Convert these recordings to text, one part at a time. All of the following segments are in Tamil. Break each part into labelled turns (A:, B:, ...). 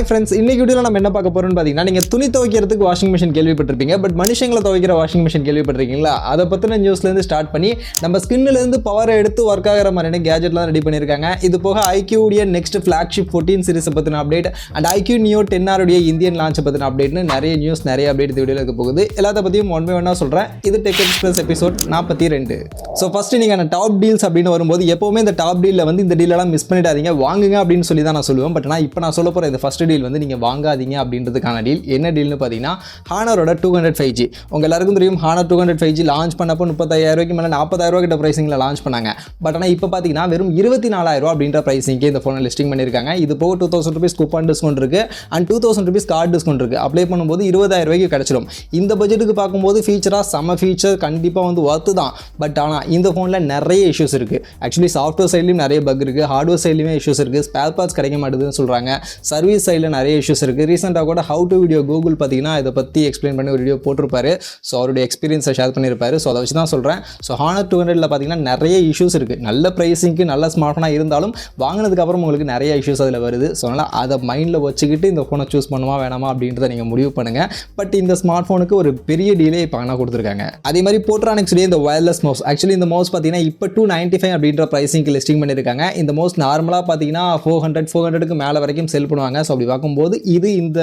A: ஹாய் ஃப்ரெண்ட்ஸ், இன்னைக்கு வீடியோவில் நம்ம என்ன பார்க்க போறோம்னு பார்த்தீங்கன்னா, நீங்கள் துணி துவைக்கிறதுக்கு வாஷிங் மிஷின் கேள்விப்பட்டிருப்பீங்க. பட் மனுஷங்களை துவைக்கிற வாஷிங் மிஷின் கேள்விப்பட்டிருக்கீங்களா? அதை பற்றின நியூஸ்லேருந்து ஸ்டார்ட் பண்ணி நம்ம ஸ்கின்லேருந்து பவரை எடுத்து ஒர்க் ஆகிற மாதிரியான கேஜெட்லாம் ரெடி பண்ணியிருக்காங்க. இது போக IQoo நெக்ஸ்ட் ஃப்ளாக்ஷிப் 14 சீரிஸை பற்றின update and IQoo Neo 10R Indian launch பற்றின அப்டேட்னு நிறைய நியூஸ் நிறைய அப்டேட் இந்த வீடியோவில் இருக்க போகுது. எல்லாத்த பற்றியும் ஒன் பை ஒன்னாக சொல்கிறேன். இது tech express episode 42. So first நீங்கள் டாப் டீல்ஸ் அப்படின்னு வரும்போது எப்போவுமே இந்த டாப் டீலில் வந்து இந்த டீலெல்லாம் மிஸ் பண்ணிடாதீங்க, வாங்குங்க அப்படின்னு சொல்லி தான் நான் சொல்லுவேன். பட் நான் இப்போ நான் சொல்ல போகிற இந்த ஃபஸ்ட் டீல் வந்து நீங்கள் வாங்காதீங்க அப்படின்றதுக்கான டீல். என்ன டீல்னு பார்த்தீங்கன்னா, ஹானரோட 200 5G. உங்கள் எல்லாருக்கும் தெரியும், ஹானர் 200 5G லான்ச் பண்ணப்போ 35,000 மேலே 40,000 கிட்ட ப்ரைஸிங்கில் லான்ச் பண்ணாங்க. பட் ஆனால் இப்போ பார்த்தீங்கன்னா வெறும் 24,000 அப்படின்ற ப்ரைஸிங்கே இந்த ஃபோனை லிஸ்டிங் பண்ணியிருக்காங்க. இது போக 2,000 rupees கூப்பன் டிஸ்கவுண்ட் இருக்குது அண்ட் 2,000 rupees கார்டு டிஸ்கவுண்ட் இருக்குது. அப்ளை பண்ணும்போது 20,000 கிடச்சிடும். இந்த பட்ஜெட்டுக்கு பார்க்கும்போது ஃபீச்சராக செம்ம ஃபீச்சர் கண்டிப்பாக வந்து ஒர்த்து தான். பட் ஆனால் இந்த ஃபோனில் நிறைய இஷ்யூஸ் இருக்குது. ஆக்சுவலி சாஃப்ட்வேர் சைட்லையும் நிறைய பக் இருக்குது, ஹார்ட்வேர் சைட்லையுமே இஷ்யூஸ் இருக்குது, ஸ்பேர் பார்ட்ஸ் கிடைக்க மாட்டேதுன்னு சொல்கிறாங்க. சர்வீஸ் சைடில் நிறைய இஷ்யூஸ் இருக்குது. ரீசெண்டாக கூட ஹவு டு வீடியோ கூகுள் பார்த்தீங்கன்னா இதை பற்றி எக்ஸ்பிளைன் பண்ணி ஒரு வீடியோ போட்டிருப்பாரு. ஸோ அவருடைய எக்ஸ்பீரியன்ஸை ஷேர் பண்ணியிருப்பாரு. ஸோ அதை வச்சு தான் சொல்கிறேன். ஸோ ஹானர் 200 பார்த்தீங்கன்னா நிறைய இஷ்யூஸ் இருக்குது. நல்ல ப்ரைஸிங்க்கு நல்ல ஸ்மார்ட் ஃபோனாக இருந்தாலும் வாங்கினதுக்கப்புறம் உங்களுக்கு நிறைய இஷ்யூஸ் அதில் வருது. ஸோ அதனால் அதை மைண்டில் வச்சுக்கிட்டு இந்த ஃபோனை சூஸ் பண்ணுமா வேணாமா அப்படின்றத நீங்கள் முடிவு பண்ணுங்கள். பட் இந்த ஸ்மார்ட் ஃபோனுக்கு ஒரு பெரிய டீலே இப்போ ஆனால் கொடுத்துருக்காங்க. அதே மாதிரி போட்ரானிக்ஸுடைய இந்த வயர்லெஸ் மவுஸ், ஆக்சுவலி இந்த மவுஸ் பார்த்தீங்கன்னா இப்போ 295 அப்படின்ற ப்ரைஸிங்க்கு லிஸ்டிங் பண்ணியிருக்காங்க. இந்த மவுஸ் நார்மலாக பார்த்தீங்கன்னா 400க்கு மேலே வரைக்கும் செல் பண்ணுவாங்க. ஸோ அப்படி பார்க்கும்போது இது இந்த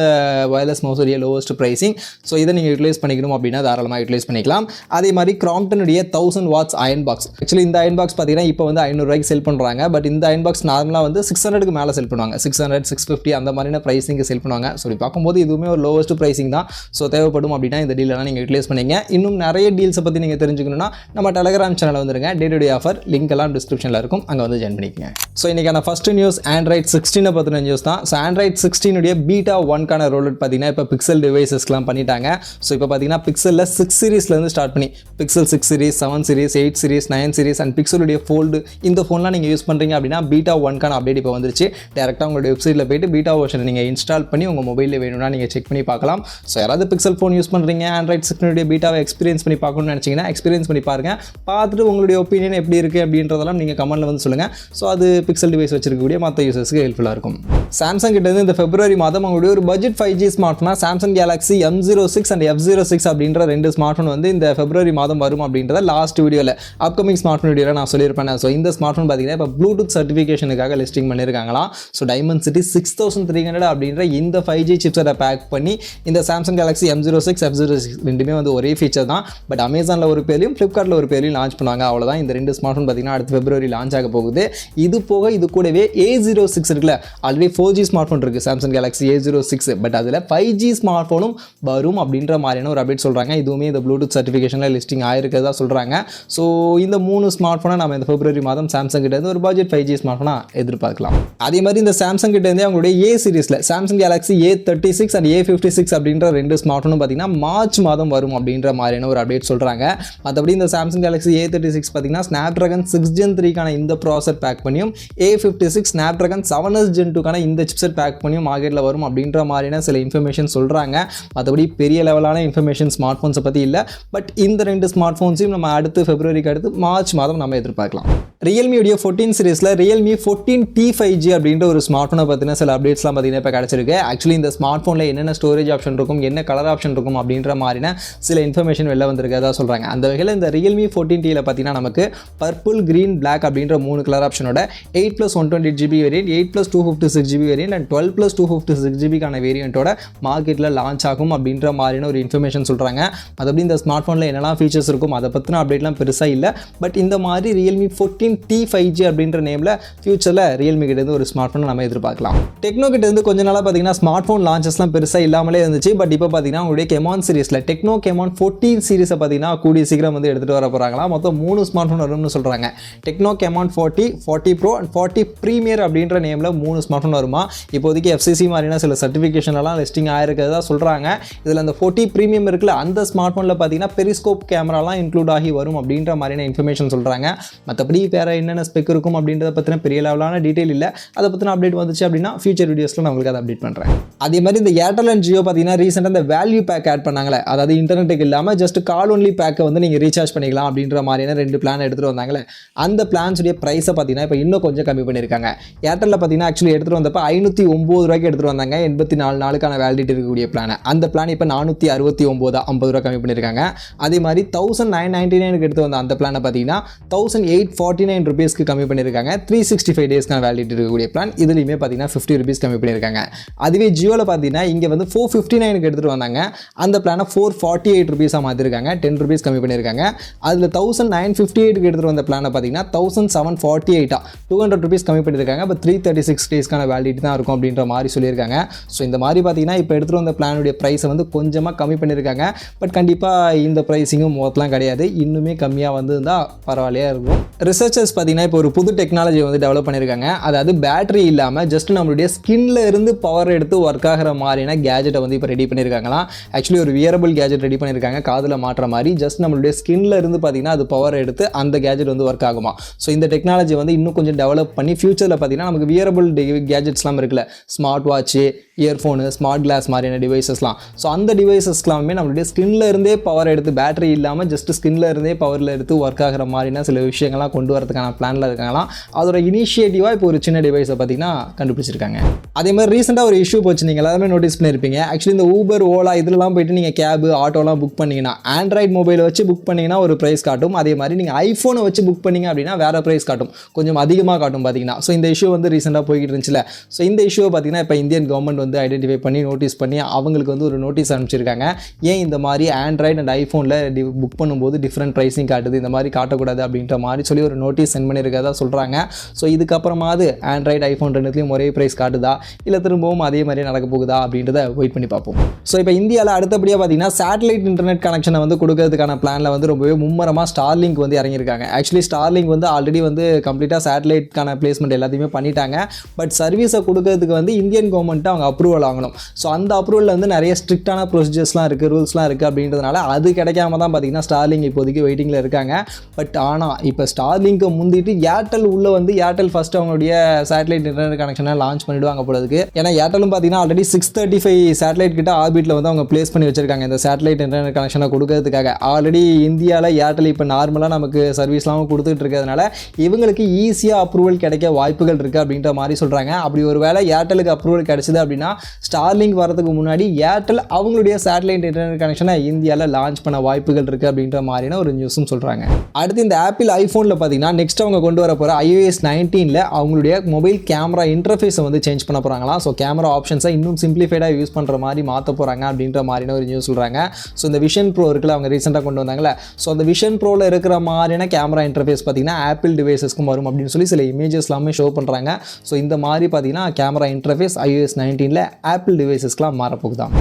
A: வயர்லெஸ் மவுஸுடைய லோவஸ்ட் ப்ரைஸிங். ஸோ இதை நீங்கள் யூட்டிலைஸ் பண்ணிக்கணும் அப்படின்னா தாராளமாக யூட்டிலைஸ் பண்ணிக்கலாம். அதே மாதிரி கிராம்ப்டனுடைய 1000 watts அயன் பாக்ஸ், ஆக்சுவலி இந்த அயன் பாக்ஸ் பார்த்தீங்கன்னா இப்போ வந்து 500 செல் பண்ணுறாங்க. பட் இந்த அயன் பாக்ஸ் நார்மலாக வந்து 600க்கு மேலே செல் பண்ணுவாங்க. 600 650 அந்த மாதிரியான ப்ரைஸிங்கு செல் பண்ணுவாங்க. ஸோ இப்படி பார்க்கும்போது இதுவுமே ஒரு லோவஸ்ட் ப்ரைஸிங் தான். ஸோ தேவைப்படும் அப்படின்னா இந்த டீலெலாம் நீங்கள் யூட்டிலைஸ் பண்ணிங்க. இன்னும் நிறைய டீல்ஸை பற்றி நீங்கள் தெரிஞ்சுக்கணும்னா நம்ம டெலகிராம் சேனல் வந்துருங்க. Day to day offer link எல்லாம் டிஸ்கிரிப்ஷனில் இருக்கும், அங்கே வந்து ஜாயின் பண்ணிக்கங்க. ஸோ இன்றைக்கான ஃபஸ்ட்டு நியூஸ் ஆண்ட்ராய்ட் 16 பற்றின நியூஸ் தான். ஸோ ஆண்ட்ராய்ட் 16 பீட்டா 1க்கான ரோல்அவுட் பார்த்தீங்கன்னா இப்போ பிக்சல் டிவைசஸ்லாம் பண்ணிட்டாங்க. ஸோ இப்போ பார்த்தீங்கன்னா பிக்சலில் 6 சீரிஸ்லேருந்து ஸ்டார்ட் பண்ணி Pixel 6 series 7 series 8 series 9 series and பிக்சலுடைய ஃபோல்டு இந்த ஃபோன்லாம் நீங்கள் யூஸ் பண்ணுறீங்க அப்படின்னா பீட்டா 1க்கான அப்டேட் இப்போ வந்துருச்சு. டேரெக்டாக உங்களுடைய வெப்சைட்டில் போய்ட்டு பீட்டா வெர்ஷனை நீங்கள் இன்ஸ்டால் பண்ணி உங்கள் மொபைலில் வேணும்னா நீங்கள் செக் பண்ணி பார்க்கலாம். ஸோ யாராவது பிக்சல் ஃபோன் யூஸ் பண்ணுறீங்க, ஆண்ட்ராய்ட் 16 பீட்டாவை எக்ஸ்பீரியன்ஸ் பண்ணி பார்க்கணும்னு நினச்சிங்கன்னா எக்ஸ்பீரியன்ஸ் பண்ணி பாருங்கள். பார்த்துட்டு உங்களுடைய ஒப்பீனியன் எப்படி இருக்குது அப்படின்றதெல்லாம் நீங்கள் கமெண்ட்டில் வந்து சொல்லுங்கள். ஸோ அது பிக்சல் டிவைஸ் வச்சிருக்கக்கூடிய மற்ற யூசர்ஸ்க்கு ஹெல்ப்ஃபுல்லாக இருக்கும். சாம்சங் கிட்டேருந்து இந்த February மாதம் அவங்களுடைய ஒரு பட்ஜெட் 5G ஸ்மார்ட் ஃபோனாக Samsung Galaxy M06 and F06 அப்படின்ற 2 ஸ்மார்ட் ஃபோன் வந்து இந்த February மாதம் வரும் அப்படின்றத லாஸ்ட் வீடியோவில் அப்கமிங் ஸ்மார்ட் ஃபோன் வீடியோவில் நான் சொல்லியிருப்பேன். ஸோ இந்த ஸ்மார்ட் ஃபோன் பார்த்தீங்கன்னா இப்போ ப்ளூடூத் சர்டிஃபிகேஷனுக்காக லிஸ்டிங் பண்ணியிருக்காங்களாம். ஸோ Dimensity 6300 அப்படின்ற இந்த 5G சிப்ஸை பேக் பண்ணி இந்த சாம்சங் கேலக்ஸி M06 F06 ரெண்டுமே வந்து ஒரே ஃபீச்சர் தான். பட் அமேசானில் ஒரு பேரையும் ஃப்ளிப்கார்ட்டில் ஒரு பேரையும் லான்ச் பண்ணுவாங்க. அவ்வளோதான். இந்த 2 ஸ்மார்ட் ஃபோன் பார்த்தீங்கன்னா அடுத்த February லான்ச் ஆக போகுது. இது போக இது கூடவே A06 இருக்குல்ல, ஆல்ரெடி 4G ஸ்மார்ட் ஃபோன் இருக்குது சாம்சங் கேலக்ஸி A06. பட் அதில் 5G ஸ்மார்ட் ஃபோனும் வரும் அப்படின்ற மாதிரியான ஒரு அப்டேட் சொல்கிறாங்க. இதுவுமே இந்த ப்ளூடூத் சர்டிஃபிகேஷனில் லிஸ்டிங் ஆயிருக்கிறதா சொல்கிறாங்க. ஸோ இந்த 3 ஸ்மார்ட் ஃபோனை நம்ம இந்த February மாதம் சாம்சங் கிட்டேருந்து ஒரு பட்ஜெட் 5G ஸ்மார்ட் ஃபோனாக எதிர்பார்க்கலாம். அதே மாதிரி இந்த சாம்சங் கிட்டேருந்து அவங்களுடைய A சீரிஸில் Samsung Galaxy A36 and A56 அப்படின்ற 2 ஸ்மார்ட் ஃபோனும் பார்த்தீங்கன்னா மார்ச் மாதம் வரும் அப்படின்ற மாதிரியான ஒரு அப்டேட் சொல்கிறாங்க. மற்றபடி இந்த சாம்சங் கேலக்ஸி A36 பார்த்தீங்கன்னா ஸ்னாப்ட்ராகன் 6 Gen 3க்கான இந்த ப்ராசர் பேக் பண்ணியும் A56 ஸ்னாப்ட்ராகன் 7s Gen 2க்கான இந்த சிப்செட் பேக் பண்ணியும் மார்க்கெட்டில் வரும் அப்படின்ற மாதிரியான சில இன்ஃபர்மேஷன் சொல்கிறாங்க. மற்றபடி பெரிய லெவலான இன்ஃபர்மேஷன் ஸ்மார்ட் ஃபோன்ஸை பற்றி இல்லை. பட் இந்த 2 ஸ்மார்ட் ஃபோன்ஸையும் நம்ம அடுத்து Februaryக்கு அடுத்து மார்ச் மாதம் நம்ம எதிர்பார்க்கலாம். ரியல்மியுடைய 14 சீரிஸில் ரியல்மி 14T 5G அப்படின்ற ஒரு ஸ்மார்ட் ஃபோனை பற்றின சில அப்டேட்ஸ்லாம் பார்த்தீங்கன்னா இப்போ கிடச்சிருக்கு. ஆக்சுவலி இந்த ஸ்மார்ட் ஃபோனில் என்னென்ன ஸ்டோரேஜ் ஆப்ஷன் இருக்கும், என்ன கலர் ஆப்ஷன் இருக்கும் அப்படின்ற மாதிரியான சில இன்ஃபர்மேஷன் வெளில வந்திருக்கிறதா சொல்கிறாங்க. அந்த வகையில் இந்த ரியல்மி 14Tயில் பார்த்தீங்கன்னா நமக்கு பர்பிள், கிரீன், பிளாக் அப்படின்ற 3 கலர் ஆப்ஷனோட 8+128GB variant, 8+256GB variant and 12+256GBக்கான வேரியண்ட்டோட மார்க்கெட்டில் லான்ச் ஆகும் அப்படின்ற மாதிரியான ஒரு இன்ஃபர்மேஷன் சொல்கிறாங்க. மற்றபடி இந்த ஸ்மார்ட் ஃபோனில் என்னெல்லாம் ஃபீச்சர்ஸ் இருக்கும் அதை பற்றின அப்டேட்லாம் பெருசாக இல்லை. பட் இந்த மாதிரி ரியல்மி 14T 5G அப்படின்ற நேமில் ஃபியூச்சரில் ரியல்மி கிட்டேருந்து ஒரு ஸ்மார்ட் ஃபோனை நம்ம எதிர்பார்க்கலாம். டெக்னோ கிட்டேருந்து கொஞ்ச நாளாக பார்த்தீங்கன்னா ஸ்மார்ட் ஃபோன் லான்ச்சஸ்லாம் பெருசாக இல்லாமலே இருந்துச்சு. பட் இப்போ பார்த்தீங்கன்னா உங்களுடைய Camon சீரிஸில் டெக்னோ Camon 14 சீரிஸை பார்த்தீங்கன்னா கூடிய சீக்கிரம் வந்து எடுத்துகிட்டு வர போகிறாங்களா. மொத்தம் 3 ஸ்மார்ட் ஃபோன் வரும்னு சொல்கிறாங்க. Tecno Camon 40, 40 Pro and 40 Premier அப்படின்ற நேமில் 3 ஸ்மார்ட் ஃபோன் வருமா. இப்போதைக்கு FCC மாதிரியான சில சர்டிஃபிகேஷன்லாம் லிஸ்டிங் ஆயிருக்கிறதா சொல்கிறாங்க. இதில் அந்த 40 Premium இருக்குல்ல, அந்த ஸ்மார்ட் ஃபோனில் பார்த்தீங்கன்னா பெரிஸ்கோப் கேமராலாம் இன்க்ளூட் ஆகி வரும் அப்படின்ற மாதிரியான இன்ஃபர்மேஷன் சொல்கிறாங்க. மற்றபடி வேறு என்னென்ன ஸ்பெக் இருக்கும் அப்படின்றத பற்றின பெரிய லெவலான டீட்டெயில் இல்லை. அதை பற்றின அப்டேட் வந்துச்சு அப்படின்னா ஃபியூச்சர் வீடியோஸில் நான் உங்களுக்கு அதை அப்டேட் பண்ணுறேன். அதே மாதிரி இந்த ஏர்டெல் அண்ட் ஜியோ பார்த்தீங்கன்னா ரீசெண்டாக இந்த வேல்யூ பேக் ஆட் பண்ணாங்களே, அதாவது இன்டர்நெட்டுக்கு இல்லாமல் ஜஸ்ட் கால் ஒன்லி பேக்கை வந்து நீங்கள் ரீசார்ஜ் பண்ணிக்கலாம் அப்படின்ற மாதிரியான 2 பிளான் எடுத்துகிட்டு வந்தாங்களே, அந்த பிளான்ஸுடைய ப்ரைஸை பார்த்தீங்கன்னா இப்போ இன்னும் கொஞ்சம் கம்மி பண்ணியிருக்காங்க. ஏர்டெல்லில் பார்த்தீங்கன்னா ஆக்சுவலி எடுத்துகிட்டு வந்தப்போ 509 ரூபாய்க்கு எடுத்துகிட்டு வந்தாங்க 84 நாளுக்கான வேலிடிட்டி இருக்கக்கூடிய பிளான். அந்த பிளான் இப்போ 469 50 ரூபா கம்மி பண்ணியிருக்காங்க. அதே மாதிரி 1999 எடுத்து வந்த அந்த பிளானை பார்த்தீங்கன்னா 1849 ருபீஸ்க்கு கம்மி பண்ணியிருக்காங்க. 365 டேஸ்க்கான வேலிடிட்டி இருக்கக்கூடிய பிளான் இதுலையுமே பார்த்தீங்கன்னா 50 ருபீஸ் கம்மி பண்ணியிருக்காங்க. அதுவே ஜியோவில் பார்த்தீங்கன்னா இங்கே வந்து 459 எடுத்துகிட்டு வந்தாங்க, அந்த பிளானை 448 ருபீஸாக மாற்றிருக்காங்க, 10 ருபீஸ் கம்மி பண்ணியிருக்காங்க. அதில் 1958 எடுத்துகிட்டு வந்த பிளானை பார்த்தீங்கன்னா 1748 200 ருபீஸ் கம்மி பண்ணியிருக்காங்க. இப்போ 336 டேஸ்க்கான வேலிடிட்டி தான் இருக்கும் அப்படின்ற மாதிரி சொல்லியிருக்காங்க. ஸோ இந்த மாதிரி பார்த்தீங்கன்னா இப்போ எடுத்துகிட்டு வந்த பிளானுடைய ப்ரைஸை வந்து கொஞ்சமாக கம்மி பண்ணியிருக்காங்க. பட் கண்டிப்பாக இந்த ப்ரைஸிங்கும் மொத்தலாம் கிடையாது, இன்னுமே கம்மியாக வந்து இருந்தால் பரவாயில்லையாக இருக்கும். ரிசர்ச்சர்ஸ் பார்த்தீங்கன்னா இப்போ ஒரு புது டெக்னாலஜி வந்து டெவலப் பண்ணியிருக்காங்க. அதாவது பேட்டரி இல்லாமல் ஜஸ்ட் நம்மளுடைய ஸ்கின்ல இருந்து பவர் எடுத்து ஒர்க் ஆகிற மாதிரியான கேஜெட்டை வந்து இப்போ ரெடி பண்ணியிருக்காங்களாம். ஆக்சுவலி ஒரு வியரபிள் கேஜெட் ரெடி பண்ணியிருக்காங்க, காதில் மாற்ற மாதிரி. ஜஸ்ட் நம்மளுடைய ஸ்கின்ல இருந்து பார்த்தீங்கன்னா அது பவர் எடுத்து அந்த கேஜெட் வந்து ஒர்க் ஆகுமா. ஸோ இந்த டெக்னாலஜி வந்து இன்னும் கொஞ்சம் டெவலப் பண்ணி ஃபியூச்சரில் பார்த்தீங்கன்னா நமக்கு வியரபிள் கேஜெட்ஸ்லாம் இருக்குல்ல, smart watch, earphone, smart glass மாதிரியான டிவைசஸ்லாம். ஸோ அந்த டிவைசஸ்லாமே நம்மளுடைய ஸ்கின்ல இருந்தே பவர் எடுத்து, பேட்டரி இல்லாமல் ஜஸ்ட் ஸ்கின்ல இருந்தே பவரில் எடுத்து ஒர்க் ஆகிற மாதிரினா சில விஷயங்கள்லாம் கொண்டு வரதுக்கான பிளானில் இருக்காங்களாம். அதோட இனிஷியேட்டிவாக இப்போ ஒரு சின்ன டிவைஸை பார்த்தீங்கன்னா கண்டுபிடிச்சிருக்காங்க. அதே மாதிரி ரீசெண்டாக ஒரு இஷ்யூ போச்சு, நீங்கள் எல்லாருமே நோட்டீஸ் பண்ணியிருப்பீங்க. ஆக்சுவலி இந்த ஊபர், ஓலா இதெல்லாம் போயிட்டு நீங்கள் கேபு, ஆட்டோலாம் புக் பண்ணிங்கன்னா ஆண்ட்ராய்ட் மொபைலை வச்சு புக் பண்ணிங்கன்னா ஒரு ப்ரைஸ் காட்டும். அதே மாதிரி நீங்கள் ஐஃபோனை வச்சு புக் பண்ணிங்க அப்படின்னா வேறு ப்ரைஸ் காட்டும், கொஞ்சம் அதிகமாக காட்டும் பார்த்தீங்கன்னா. ஸோ இந்த இஷ்யூ வந்து ரீசெண்டாக போய்கிட்டு இருந்துச்சுல. ஸோ இந்த இஷ்யூவை பார்த்தீங்கன்னா இப்போ இந்தியன் கவர்மெண்ட் வந்து ஐடென்டிஃபை பண்ணி நோட்டீஸ் பண்ணி அவங்களுக்கு வந்து ஒரு நோட்டீஸ் அனுப்பிச்சிருக்காங்க. ஏன் இந்த மாதிரி ஆண்ட்ராய்டு அண்ட் ஐஃபோனில் புக் பண்ணும்போது டிஃப்ரெண்ட் ப்ரைஸிங் காட்டுது, இந்த மாதிரி காட்டக்கூடாது அப்படின்ற மாதிரி சொல்லி ஒரு நோட்டீஸ் சென்ட் பண்ணியிருக்கதா சொல்கிறாங்க. ஸோ இதுக்கப்புறமாவது ஆண்ட்ராய்டு, ஐஃபோன் ரெண்டுத்துலையும் ஒரே ப்ரைஸ் காட்டுதா இல்லை திரும்பவும் அதே மாதிரி நடக்க போகுதா அப்படின்றத வெயிட் பண்ணி பார்ப்போம். ஸோ இப்போ இந்தியாவில் அடுத்தபடியாக பார்த்தீங்கன்னா சேட்டலைட் இன்டர்நெட் கனெக்ஷனை வந்து கொடுக்கறதுக்கான பிளானில் வந்து ரொம்பவே மும்மரமாக ஸ்டார்லிங்க் வந்து இறங்கியிருக்காங்க. ஆக்சுவலி ஸ்டார்லிங்க் வந்து ஆல்ரெடி வந்து கம்ப்ளீட்டாக சேட்டலைட்கான பிளேஸ்மெண்ட் எல்லாத்தையுமே பண்ணிட்டாங்க. பட் சர்வீஸை கொடுக்கறதுக்கு வந்து இந்தியன் கவர்மெண்ட்டு அவங்க அப்ரூவல் ஆகணும். ஸோ அந்த அப்ரூவலில் வந்து நிறைய ஸ்ட்ரிக்டான ப்ரொசீஜர்ஸ்லாம் இருக்குது, ரூல்ஸ்லாம் இருக்குது அப்படின்றதுனால அது கிடைக்காம தான் பார்த்தீங்கன்னா ஸ்டார்லிங்க் இப்போதைக்கு வெயிட்டிங்கில் இருக்காங்க. பட் ஆனால் இப்போ ஸ்டார்லிங்கை முந்திட்டு ஏர்டெல் உள்ளே வந்து ஏர்டெல் ஃபஸ்ட்டு அவங்களுடைய சேட்டலைட் இன்டர்நெட் கனெக்ஷனை லான்ச் பண்ணிவிடுவாங்க போலதுக்கு. ஏன்னா ஏர்டெலும் பார்த்தீங்கன்னா ஆல்ரெடி 635 சேட்டலைட் கிட்ட ஆர்பிட்டில் வந்து அவங்க பிளேஸ் பண்ணி வச்சிருக்காங்க இந்த சேட்டலைட் இன்டர்நெட் கனெக்ஷனை கொடுக்கறதுக்காக. ஆல்ரெடி இந்தியாவில் ஏர்டெல் இப்போ நார்மலாக நமக்கு சர்வீஸ்லாம் கொடுத்துட்டு இருக்கிறதுனால இவங்களுக்கு ஈஸியாக அப்ரூவல் கிடைக்க வாய்ப்புகள் இருக்குது அப்படின்ற மாதிரி சொல்கிறாங்க. அப்படி ஒரு வேளை ஏர்டெலுக்கு அப்ரூவல் கிடைச்சிது அப்படின்னா ஸ்டார்லிங்க் வரதுக்கு முன்னாடி ஏர்டெல் அவங்களுடைய சேட்டலைட் இன்டர்நெட் கனெக்ஷனை இந்தியாவில் லான்ச் பண்ண வாய்ப்புகள் இருக்குது அப்படின்ற மாதிரியான ஒரு நியூஸும் சொல்கிறாங்க. அடுத்து இந்த ஆப்பிள் ஐஃபோனில் பார்த்தீங்கன்னா நெக்ஸ்ட் அவங்க கொண்டு வர போகிற iOS 19 அவங்களுடைய மொபைல் கேமரா இன்டர்ஃபேஸை வந்து சேஞ்ச் பண்ண போகிறாங்களாம். ஸோ கேமரா ஆப்ஷன்ஸை இன்னும் சிம்பிளிஃபைடாக யூஸ் பண்ணுற மாதிரி மாற்ற போகிறாங்க அப்படின்ற மாதிரியான ஒரு நியூஸ் சொல்கிறாங்க. ஸோ இந்த விஷன் ப்ரோ இருக்குல்ல, அவங்க ரீசெண்டாக கொண்டு வந்தாங்களே, ஸோ அந்த விஷன் ப்ரோவில் இருக்கிற மாதிரியான கேமரா இன்டர்ஃபேஸ் பார்த்தீங்கன்னா ஆப்பிள் டிவைசஸ்க்கும் வரும் அப்படின்னு சொல்லி சில இமேஜஸ் எல்லாமே ஷோ பண்ணுறாங்க. ஸோ இந்த மாதிரி பார்த்தீங்கன்னா கேமரா இன்டர்ஃபேஸ் iOS 19 ஆப்பிள் டிவைசஸ்க்குலாம் மாறப்போகுதான்.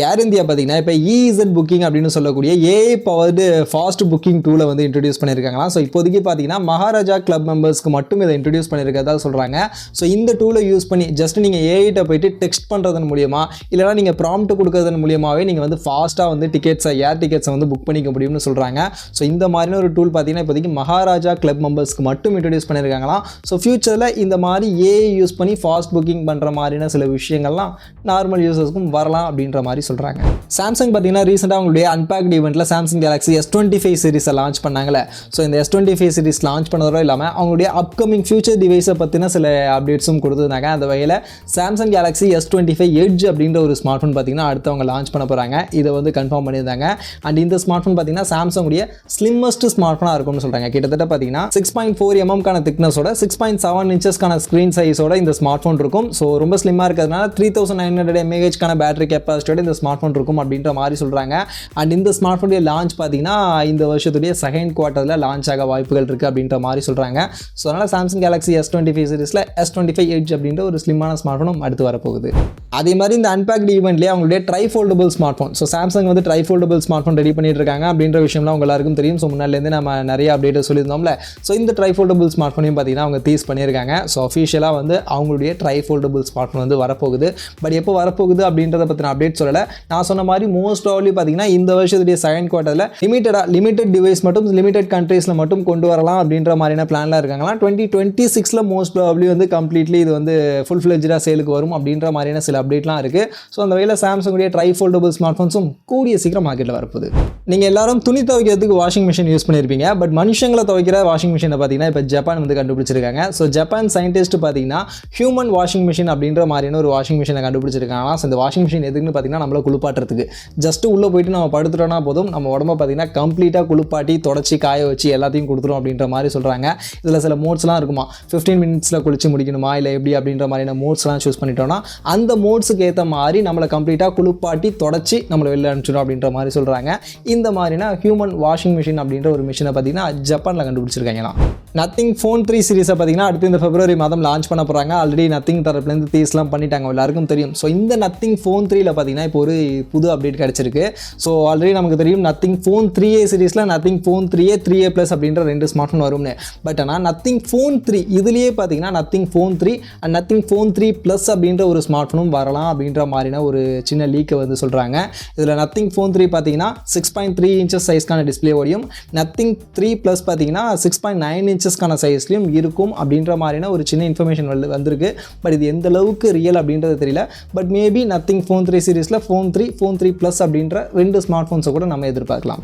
A: ஏர் இந்தியா பார்த்தீங்கன்னா இப்போ EZ புக்கிங் அப்படின்னு சொல்லக்கூடிய AI பவர்டு ஃபாஸ்ட் புக்கிங் டூலை வந்து இன்ட்ரடியூஸ் பண்ணியிருக்காங்களா. ஸோ இப்போதைக்கு பார்த்தீங்கன்னா மகாராஜா கிளப் மெம்பர்ஸ்க்கு மட்டும் இதை இன்ட்ரடியூஸ் பண்ணியிருக்கிறதா சொல்கிறாங்க. ஸோ இந்த டூலை யூஸ் பண்ணி ஜஸ்ட் நீங்கள் ஏஐட்ட போயிட்டு டெக்ஸ்ட் பண்ணுறதன் மூலியமா இல்லைனா நீங்கள் ப்ராம்ப்ட் கொடுக்கறதன் மூலியமாகவே நீங்கள் வந்து ஃபாஸ்ட்டாக வந்து ஏர் டிக்கெட்ஸை வந்து புக் பண்ணிக்க முடியும்னு சொல்கிறாங்க. ஸோ இந்த மாதிரியான ஒரு டூல் பார்த்தீங்கன்னா இப்போதைக்கு மகாராஜா கிளப் மெம்பர்ஸ்க்கு மட்டும் இன்ட்ரடியூஸ் பண்ணியிருக்காங்களாம். ஸோ ஃபியூச்சரில் இந்த மாதிரி ஏஐ யூஸ் பண்ணி ஃபாஸ்ட் புக்கிங் பண்ணுற மாதிரியான சில விஷயங்கள்லாம் நார்மல் யூசர்ஸ்க்கும் வரலாம் அப்படின்ற மாதிரி சொல்கிறாங்க. சாம்சங் பார்த்தீங்கன்னா ரீசெண்டாக அவங்களுடைய அன்பேக்ட் ஈவெண்ட்டில் சாம்சங் கேலக்ஸி S25 சீரிஸை லான்ச் பண்ணாங்களே. ஸோ இந்த S25 சீரிஸ் லான்ச் பண்ணதோட இல்லாமல் அவங்களுடைய அப்கமிங் ஃபியூச்சர் டிவைஸை பற்றின சில அப்டேட்ஸும் கொடுத்துருந்தாங்க. அந்த வகையில் சாம்சங் கேலக்ஸி S25 எட்ஜ் அப்படின்ற ஒரு ஸ்மார்ட் ஃபோன் பார்த்தீங்கன்னா அடுத்து அவங்க லான்ச் பண்ண போகிறாங்க. இதை வந்து கன்ஃபார்ம் பண்ணியிருந்தாங்க. அண்ட் இந்த ஸ்மார்ட் ஃபோன் பார்த்தீங்கன்னா சாம்சங்குடைய ஸ்லிம்மஸ்ட் ஸ்மார்ட் ஃபோனாக இருக்கும்னு சொல்கிறாங்க. கிட்டத்தட்ட பார்த்தீங்கன்னா 6.4 mm திக்னஸோட 6.7 inches ஸ்க்ரீன் சைஸோட இந்த ஸ்மார்ட் ஃபோன் இருக்கும். ஸோ ரொம்ப ஸ்லிம்மாக இருக்கிறதுனால 3900 mAh பேட்டரி கெப்பாசிட்டியோட இந்த ஸ்மார்ட் ஃபோன் இருக்கும் அப்படின்ற மாதிரி சொல்கிறாங்க. அண்ட் இந்த ஸ்மார்ட் ஃபோனுடைய லான்ச் பார்த்தீங்கன்னா இந்த வருஷத்துடைய செகண்ட் குவார்ட்டரில் லான்ச் ஆக வாய்ப்புகள் இருக்குது அப்படின்ற மாதிரி சொல்கிறாங்க. ஸோ அதனால் சாம்சங் கேலக்ஸி S25 சீரிஸில் S25 எட்ஜ் அப்படின்ற ஒரு ஸ்லிம்மான ஸ்மார்ட் ஃபோனும் அடுத்து வரப்போகுது. அதே மாதிரி இந்த அன்பேக்டு ஈவெண்ட்லேயே அவங்களுடைய ட்ரைஃபோல்டபுள் ஸ்மார்ட் ஃபோன். ஸோ சாம்சங் வந்து ட்ரைஃபோல்டபுள் ஸ்மார்ட் ஃபோன் ரெடி பண்ணிட்டு இருக்காங்க அப்படின்ற விஷயம்லாம் உங்க எல்லாருக்கும் தெரியும். ஸோ முன்னாடிலேருந்து நம்ம நிறைய அப்டேட் சொல்லியிருந்தோம்ல. ஸோ இந்த ட்ரைஃபோல்டபுள் ஸ்மார்ட் ஃபோனையும் பார்த்தீங்கன்னா அவங்க டீஸ் பண்ணியிருக்காங்க. ஸோ அஃபிஷியலாக வந்து அவங்களுடைய ட்ரைஃபோல்டபுள் ஸ்மார்ட் ஃபோன் வந்து வரப்போகுது. பட் எப்போ வரப்போகுது அப்படின்றத பற்றின அப்டேட் சொல்லலை. நான் சொன்ன மாதிரி மோஸ்ட் ப்ராபப்லி பார்த்தீங்கன்னா இந்த வருஷத்துடைய செகண்ட் குவார்ட்டரில் லிமிடெட் டிவைஸ் மட்டும் லிமிடெட் கண்ட்ரீஸில் மட்டும் கொண்டு வரலாம் அப்படின்ற மாதிரியான பிளான்லாம் இருக்காங்களா. 2026 மோஸ்ட் ப்ராபப்லி வந்து கம்ப்ளீட்லி இது வந்து ஃபுல் ஃப்ளெஜ்டாக சேலுக்கு வரும் அப்படின்ற மாதிரியான சில அப்டேட்லாம் இருக்குது. ஸோ அந்த வகையில் சாம்சங்குடைய ட்ரைஃபோல்டபுள் ஸ்மார்ட் ஃபோன்ஸும் கூடிய சீக்கிரம் மார்க்கெட்டில் வரப்போகுது. நீங்கள் எல்லாரும் துணி துவைக்கிறதுக்கு வாஷிங் மிஷின் யூஸ் பண்ணியிருப்பீங்க. பட் மனுஷங்களை துவைக்கிற வாஷிங் மிஷினை பார்த்தீங்கன்னா இப்போ ஜப்பான் வந்து கண்டுபிடிச்சிருக்காங்க. ஸோ ஜப்பான் சயின்டிஸ்ட் பார்த்தீங்கன்னா ஹியூமன் வாஷிங் மிஷின் அப்படின்ற மாதிரியான ஒரு வாஷிங் மிஷினை கண்டுபிடிச்சிருக்காங்க. ஸோ இந்த வாஷிங் மிஷின் எதுக்குன்னு பார்த்தீங்கன்னா நம்மளை குளிப்பாட்டுறதுக்கு. ஜஸ்ட் உள்ளே போயிட்டு நம்ம படுத்துட்டோம்னா போதும், நம்ம உடம்பை பார்த்தீங்கன்னா கம்ப்ளீட்டாக குளிப்பாட்டி தொடச்சி காய வச்சு எல்லாத்தையும் கொடுத்துரும் அப்படின்ற மாதிரி சொல்கிறாங்க. இதில் சில மோட்ஸ்லாம் இருக்குமா, 15 மினிட்ஸில் குளிச்சு முடிக்கணுமா இல்லை எப்படி அப்படின்ற மாதிரியான மோட்ஸ்லாம் சூஸ் பண்ணிட்டோம்னா அந்த மோட்ஸுக்கு ஏற்ற மாதிரி நம்மளை கம்ப்ளீட்டாக குளிப்பாட்டி தொடச்சி நம்மளை வெளில அனுப்பிச்சிடும் அப்படின்ற மாதிரி சொல்கிறாங்க. இந்த மாதிரினா ஹியூமன் வாஷிங் மிஷின் அப்படின்ற ஒரு மிஷினை பார்த்தீங்கன்னா ஜப்பானில் கண்டுபிடிச்சிருக்காங்களாம். நத்திங் ஃபோன் 3 சீரிஸை பார்த்தீங்கன்னா அடுத்து இந்த பிப்ரவரி மாதம் லான்ச் பண்ண போகிறாங்க. ஆல்ரெடி நத்திங் தரப்புலேருந்து தீஸ்லாம் பண்ணிட்டாங்க, எல்லாருக்கும் தெரியும். ஸோ இந்த நத்திங் ஃபோன் 3ல பார்த்தீங்கன்னா இப்போ ஒரு புது அப்டேட் கிடச்சிருக்கு. ஸோ ஆல்ரெடி நமக்கு தெரியும் நத்திங் ஃபோன் 3A சீரிஸில் நத்திங் ஃபோன் 3A 3A+ அப்படின்ற 2 ஸ்மார்ட் ஃபோன் வரும்னு. பட் ஆனால் நத்திங் ஃபோன் 3 இதுலேயே பார்த்தீங்கன்னா nothing phone 3 and nothing phone 3+ அப்படின்ற ஒரு ஸ்மார்ட் ஃபோனும் வரலாம் அப்படின்ற மாதிரினா ஒரு சின்ன லீக்கை வந்து சொல்கிறாங்க. இதில் நத்திங் ஃபோன் 3 பார்த்தீங்கன்னா 6.3 இன்ச்சஸ் சைஸ்க்கான டிஸ்பிளேவோடையும் நத்திங் 3+ பார்த்தீங்கன்னா 6.9 இன்ச்சஸ்க்கான சைஸ்லையும் இருக்கும் அப்படின்ற மாதிரினா ஒரு சின்ன இன்ஃபர்மேஷன் வந்திருக்கு. பட் இது எந்த அளவுக்கு ரியல் அப்படின்றது தெரியல. பட் மேபி நத்திங் ஃபோன் 3 சீரிஸில் ஃபோன் 3+ அப்படின்ற 2 ஸ்மார்ட் ஃபோன்ஸை கூட நம்ம எதிர்பார்க்கலாம்.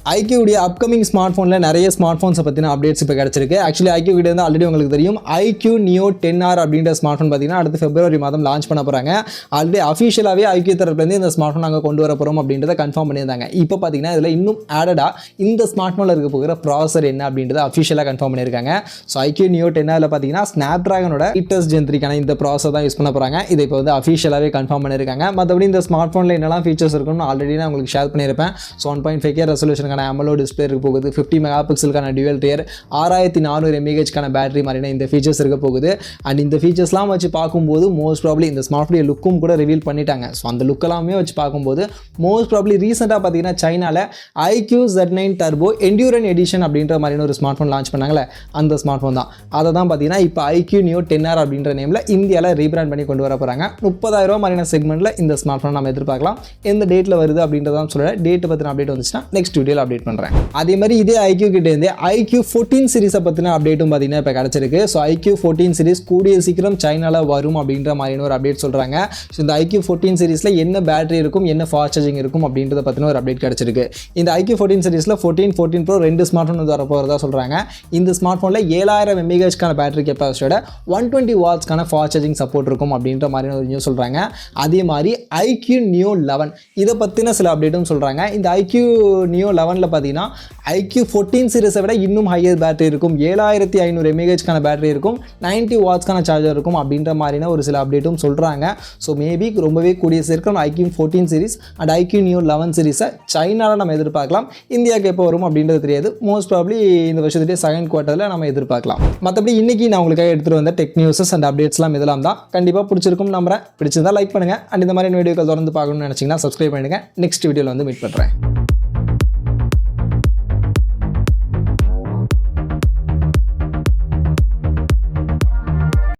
A: IQoo உடைய அப்கமிங் ஸ்மார்ட் ஃபோனில் நிறைய ஸ்மார்ட் ஃபோன்ஸை பற்றின அப்டேட்ஸ் இப்போ கிடச்சிருக்கு. ஆக்சுவலி IQoo கிட்ட இருந்து ஆல்ரெடி உங்களுக்கு தெரியும் IQoo Neo 10R அப்படின்ற ஸ்மார்ட் ஃபோன் பார்த்தீங்கன்னா அடுத்து பிப்ரவரி மாதம் லான்ச் பண்ண போகிறாங்க. ஆல்ரெடி அஃபிஷியலாகவே IQoo தரப்புலேருந்து இந்த ஸ்மார்ட் ஃபோன் நாங்கள் கொண்டு வர போகிறோம் அப்படின்றத கன்ஃபார்ம் பண்ணியிருந்தாங்க. இப்போ பார்த்தீங்கன்னா இதில் இன்னும் ஆடடாக இந்த ஸ்மார்ட் ஃபோனில் இருக்க போகிற ப்ராசர் என்ன அப்படின்றத அஃபிஷியலாக கன்ஃபார்ம் பண்ணியிருக்காங்க. ஸோ IQoo Neo 10Rல பார்த்தீங்கன்னா ஸ்னாப்ட்ராகனோட latest Gen 3க்கான இந்த ப்ராசர் தான் யூஸ் பண்ண போகிறாங்க. இதை இப்போ வந்து அஃபிஷியலாகவே கன்ஃபார்ம் பண்ணியிருக்காங்க. மற்றபடி இந்த ஸ்மார்ட் ஃபோனில் என்னெல்லாம் ஃபீச்சர்ஸ் இருக்குன்னு ஆல்ரெடி நான் உங்களுக்கு ஷேர் பண்ணியிருப்பேன். ஸோ 1.5K ரெசல்யூஷனுக்கான AMOLED டிஸ்பிளே போகுது, 50 மெகா பிக்சலுக்கான டியூவல் ரியர், 6400 mAhக்கான பேட்டரி மாதிரியான இந்த ஃபீச்சர்ஸ் இருக்க போகுது. அண்ட் இந்த ஃபீச்சர்ஸ்லாம் வச்சு பார்க்கும்போது மோஸ்ட் ப்ராப்ளி இந்த ஸ்மார்ட் ஃபோனுடைய லுக்கும் கூட ரிவீல் பண்ணிட்டாங்க. ஸோ அந்த லுக்கெல்லாமே வச்சு பார்க்கும்போது மோஸ்ட் ப்ராப்ளி ரீசெண்டாக பார்த்தீங்கன்னா சைனாவில் IQoo Z9 Turbo Endurance Edition அப்படின்ற மாதிரியான ஒரு ஸ்மார்ட் ஃபோன் லான்ச் பண்ணாங்களே, அந்த ஸ்மார்ட் ஃபோன் தான். அதை தான் பார்த்தீங்கன்னா இப்போ IQoo Neo 10R அப்படின்ற நேமில் இந்தியாவில் ரீபிராண்ட் பண்ணி கொண்டு வர போகிறாங்க. 30,000 மாதிரியான செக்மெண்ட்டில் இந்த ஸ்மார்ட் ஃபோன் நம்ம எதிர்பார்க்கலாம். எந்த டேட்டில் வருது அப்படின்றதான் சொல்ல டேட் பற்றின அப்டேட் வந்துச்சுன்னா நெக்ஸ்ட் வீடியோவில் அப்டேட் பண்ணுறேன். அதே மாதிரி இதே IQoo கிட்ட இருந்து IQoo 14 சீரிஸை பற்றின அப்டேட்டும் பார்த்தீங்கன்னா இப்போ கிடச்சிருக்கு. ஸோ IQoo 14 சீரிஸ் கூடிய சீக்கிரம் சைனாவில் வரும் அப்படின்ற மாதிரியான ஒரு அப்டேட் சொல்கிறாங்க. ஸோ இந்த IQoo 14 சீரிஸில் என்ன பேட்டரி இருக்கும், என்ன ஃபாஸ்ட் சார்ஜிங் இருக்கும் அப்படின்றத பற்றின ஒரு அப்டேட் கிடச்சிருக்கு. இந்த IQoo 14 சீரிஸில் 14 Pro 2 ஸ்மார்ட் ஃபோன் வர போகிறதா சொல்கிறாங்க. இந்த ஸ்மார்ட் ஃபோனில் 7000 mAhக்கான பேட்டரி கெப்பாசிட்டியோட 120 வாட்ஸ்க்கான ஃபாஸ்ட் சார்ஜிங் சப்போர்ட் இருக்கும் அப்படின்ற மாதிரியான ஒரு நியூஸ் சொல்கிறாங்க. அதே மாதிரி IQoo Neo 11 இதை பற்றின சில அப்டேட்டும் சொல்கிறாங்க. இந்த IQoo Neo 11ல் பார்த்தீங்கன்னா IQoo 14 சீரிஸை விட இன்னும் ஹையர் பேட்டரி இருக்கும், 7500 mAhக்கான பேட்டரி இருக்கும், 90 வாட்ஸ்க்கான சார்ஜர் இருக்கும் அப்படின்ற மாதிரியான ஒரு சில அப்டேட்டும் சொல்கிறாங்க. ஸோ மேபி ரொம்பவே கூடிய சீக்கிரம் IQoo 14 series and IQoo Neo 11 சீரிஸை சைனாவில் நம்ம எதிர்பார்க்கலாம். இந்தியாவுக்கு எப்போ வரும் அப்படின்றது தெரியாது. மோஸ்ட் ப்ராப்ளி இந்த வருஷத்துடைய செகண்ட் குவார்ட்டரில் நம்ம எதிர்பார்க்கலாம். மற்றபடி இன்றைக்கி நான் உங்களுக்காக எடுத்துகிட்டு வந்த டெக் நியூஸஸ் அண்ட் அப்டேட்ஸ்லாம் இதெல்லாம் தான். கண்டிப்பாக பிடிச்சிருக்கும் நம்புறேன். பிடிச்சிருந்தா லைக் பண்ணுங்கள். அண்ட் இந்த மாதிரி வீடியோக்கள் தொடர்ந்து பார்க்கணும்னு நினச்சிங்கன்னா சப்ஸ்கிரைப் பண்ணுங்கள். நெக்ஸ்ட் வீடியோவில் வந்து மீட் பண்ணுறேன்.